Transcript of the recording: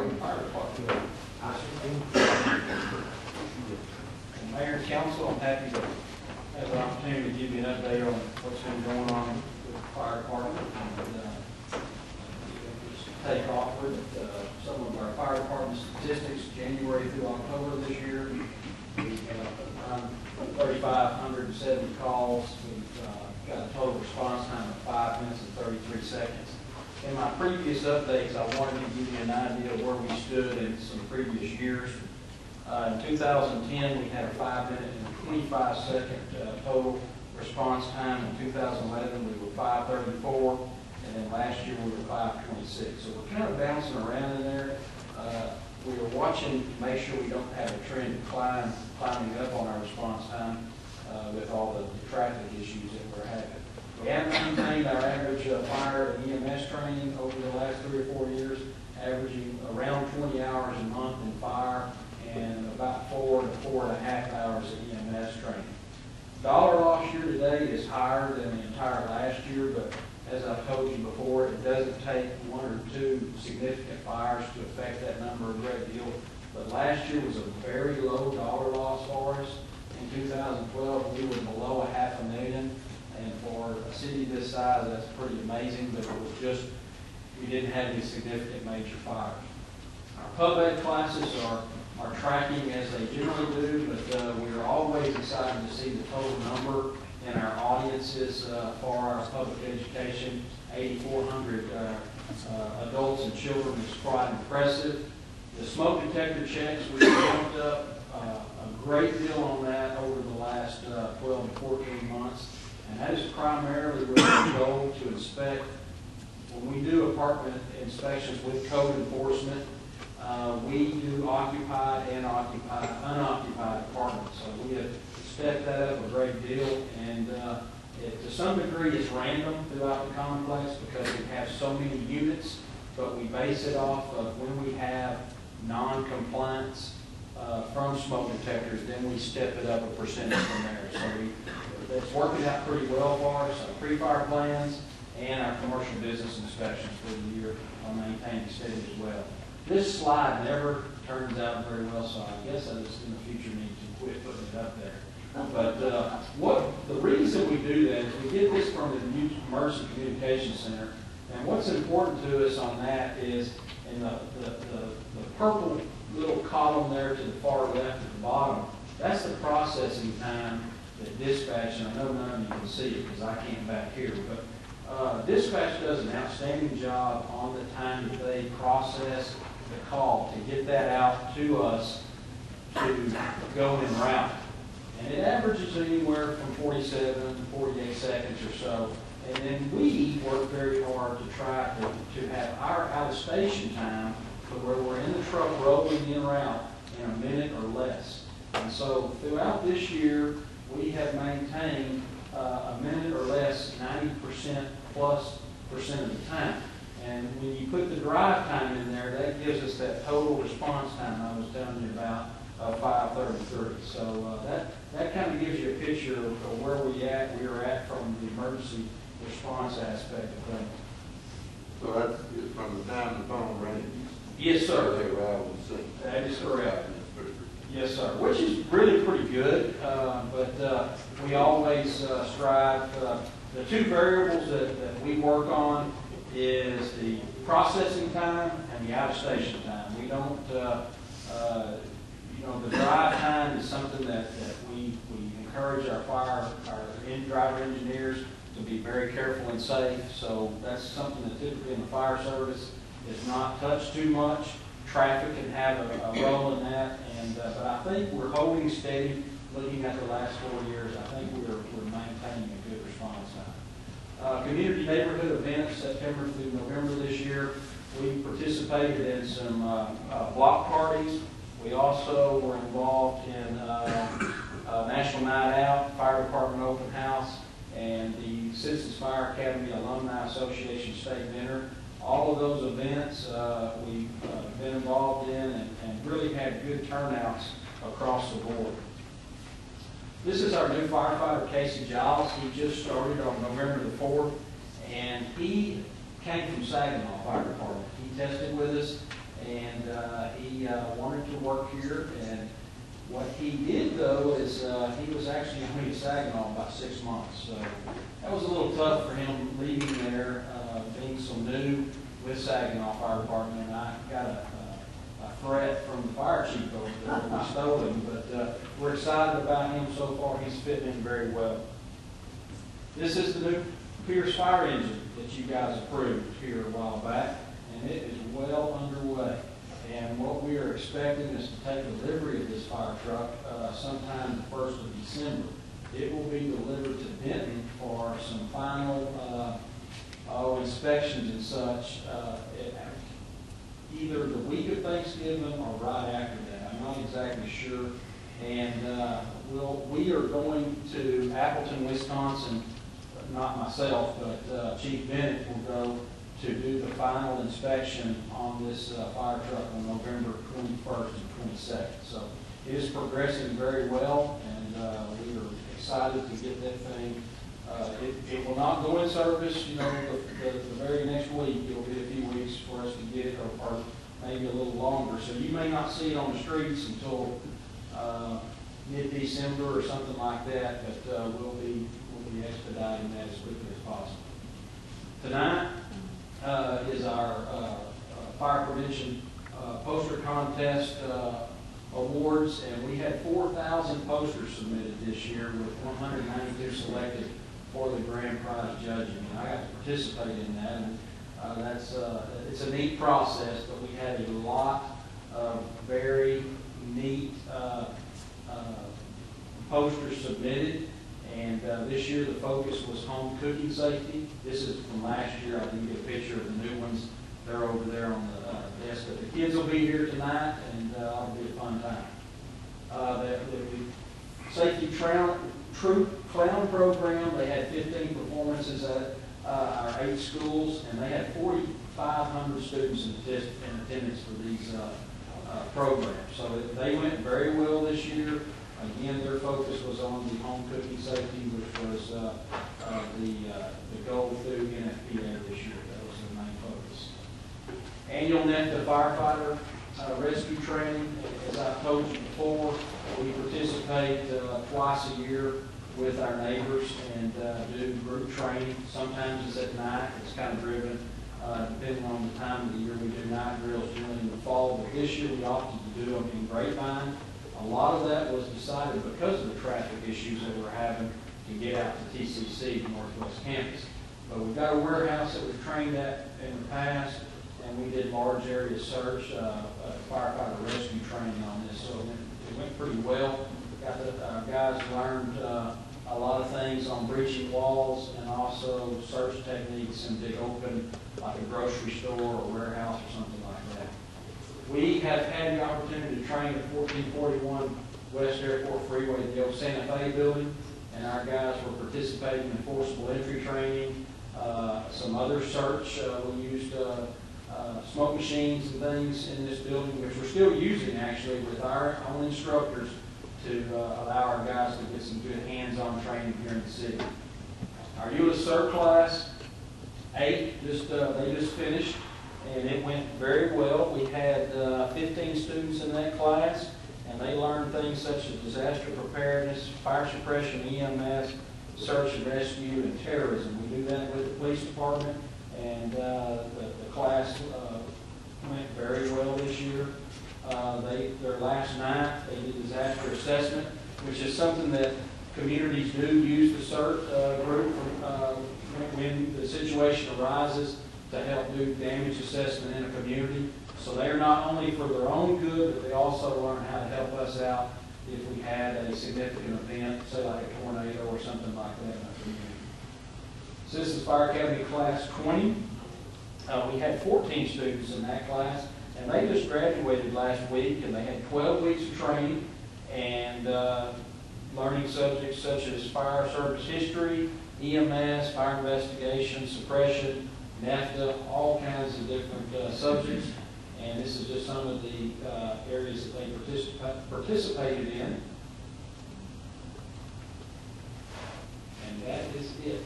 Green Fire Department. Mayor and Council, I'm happy to have the opportunity to give you an update on what's been going on with the fire department. And, just take off with some of our fire department statistics, January through October this year. We've run 3,570 calls. We've got a total response time of 5 minutes and 33 seconds. In my previous updates, I wanted to give you an idea of where we stood in some previous years. In 2010, we had a 5 minute and 25 second total response time. In 2011, we were 5:34, and then last year we were 5:26. So we're kind of bouncing around in there. We are watching to make sure we don't have a trend of climbing up on our response time with all the traffic issues that we're having. We have maintained our average fire and EMS training over the last 3 or 4 years, averaging around 20 hours a month in fire and about 4 to 4.5 hours of EMS training. Dollar loss year to date is higher than the entire last year, but as I've told you before, it doesn't take 1 or 2 significant fires to affect that number a great deal. But last year was a very low dollar loss for us. In 2012, we were below $500,000. And for a city this size, that's pretty amazing, but it was just, we didn't have any significant major fires. Our pub ed classes are tracking as they generally do, but we are always excited to see the total number in our audiences for our public education. 8,400 adults and children is quite impressive. The smoke detector checks, we've jumped up a great deal on that over the last 12 to 14 months. And that is primarily with the goal to inspect. When we do apartment inspections with code enforcement, we do occupied and unoccupied apartments. So we have stepped that up a great deal, and it, to some degree, is random throughout the complex because we have so many units, but we base it off of when we have non-compliance from smoke detectors, then we step it up a percentage from there. So it's working out pretty well for us. Our pre-fire plans and our commercial business inspections for the year are maintained steady as well. This slide never turns out very well, so I guess I just in the future need to quit putting it up there. But the reason we do that is we get this from the new Emergency Communication Center, and what's important to us on that is in the purple little column there to the far left at the bottom, that's the processing time that dispatch, and I know none of you can see it because I can't back here, but dispatch does an outstanding job on the time that they process the call to get that out to us to go en route. And it averages anywhere from 47 to 48 seconds or so. And then we work very hard to try to have our out-of-station time to where we're in the truck rolling en route in a minute or less. And so throughout this year, we have maintained a minute or less 90% plus percent of the time. And when you put the drive time in there, that gives us that total response time I was telling you about of 5:33. So that kind of gives you a picture of where we're at from the emergency response aspect of things. So that's from the time the phone rang? Yes, sir. They arrive on the scene. That is correct. Yes, sir. Which is really pretty good, but we always strive. The 2 variables that we work on is the processing time and the out-of-station time. We don't, the drive time is something that we encourage our driver engineers to be very careful and safe. So that's something that typically in the fire service is not touched too much. Traffic can have a role in that, but I think we're holding steady. Looking at the last 4 years, I think we're maintaining a good response time. Community neighborhood events, September through November this year, we participated in some block parties. We also were involved in National Night Out, Fire Department Open House, and the Citizens Fire Academy Alumni Association State Dinner. All of those events we've been involved in and really had good turnouts across the board. This is our new firefighter, Casey Giles. He just started on November the 4th, and he came from Saginaw Fire Department. He tested with us, and he wanted to work here, and what he did though is he was actually only in Saginaw about 6 months. So that was a little tough for him leaving there, being so new with Saginaw Fire Department. And I got a threat from the fire chief over there that we stole him, but we're excited about him so far. He's fitting in very well. This is the new Pierce fire engine that you guys approved here a while back, and it is well underway. And what we are expecting is to take delivery of this fire truck sometime the 1st of December. It will be delivered to Denton for some final inspections and such, either the week of Thanksgiving or right after that. I'm not exactly sure. And we are going to Appleton, Wisconsin, not myself, but Chief Bennett will go to do the final inspection on this fire truck on November 21st and 22nd. So it is progressing very well, and we are excited to get that thing. It will not go in service, you know, the very next week. It will be a few weeks for us to get it, or maybe a little longer. So you may not see it on the streets until mid-December or something like that, but we'll be expediting that as quickly as possible. Tonight is our fire prevention poster contest awards, and we had 4,000 posters submitted this year with 192 selected for the grand prize judging. And I got to participate in that, and it's a neat process, but we had a lot of very neat posters submitted. And this year the focus was home cooking safety. This is from last year. I didn't get a picture of the new ones. They're over there on the desk. But the kids will be here tonight, and it'll be a fun time. The safety troop clown program, they had 15 performances at our 8 schools, and they had 4,500 students in attendance for these programs. So they went very well this year. Again, their focus was on the home cooking safety, which was the goal through NFPA this year. That was their main focus. Annual NEFTA firefighter rescue training. As I told you before, we participate twice a year with our neighbors and do group training. Sometimes it's at night. It's kind of driven depending on the time of the year. We do night drills generally in the fall, but this year we opted to do them in Grapevine. A lot of that was decided because of the traffic issues that we're having to get out to TCC, the Northwest Campus. But we've got a warehouse that we've trained at in the past, and we did large area search, firefighter rescue training on this. So it went pretty well. Our guys learned a lot of things on breaching walls and also search techniques in big open, like a grocery store or warehouse or something like that. We have had the opportunity to train at 1441 West Airport Freeway, the old Santa Fe building, and our guys were participating in forcible entry training, some other search. We used smoke machines and things in this building, which we're still using actually with our own instructors to allow our guys to get some good hands-on training here in the city. Our Euless CERT class, 8, they just finished. And it went very well. We had 15 students in that class, and they learned things such as disaster preparedness, fire suppression, EMS, search and rescue, and terrorism. We do that with the police department, and the class went very well this year. Their last night, they did disaster assessment, which is something that communities do use the CERT group when the situation arises, to help do damage assessment in a community. So they are not only for their own good, but they also learn how to help us out if we had a significant event, say like a tornado or something like that in our community. Citizens Fire Academy Class 20. We had 14 students in that class, and they just graduated last week, and they had 12 weeks of training and learning subjects such as fire service history, EMS, fire investigation, suppression, NEFTA, all kinds of different subjects, and this is just some of the areas that they participated in. And that is it.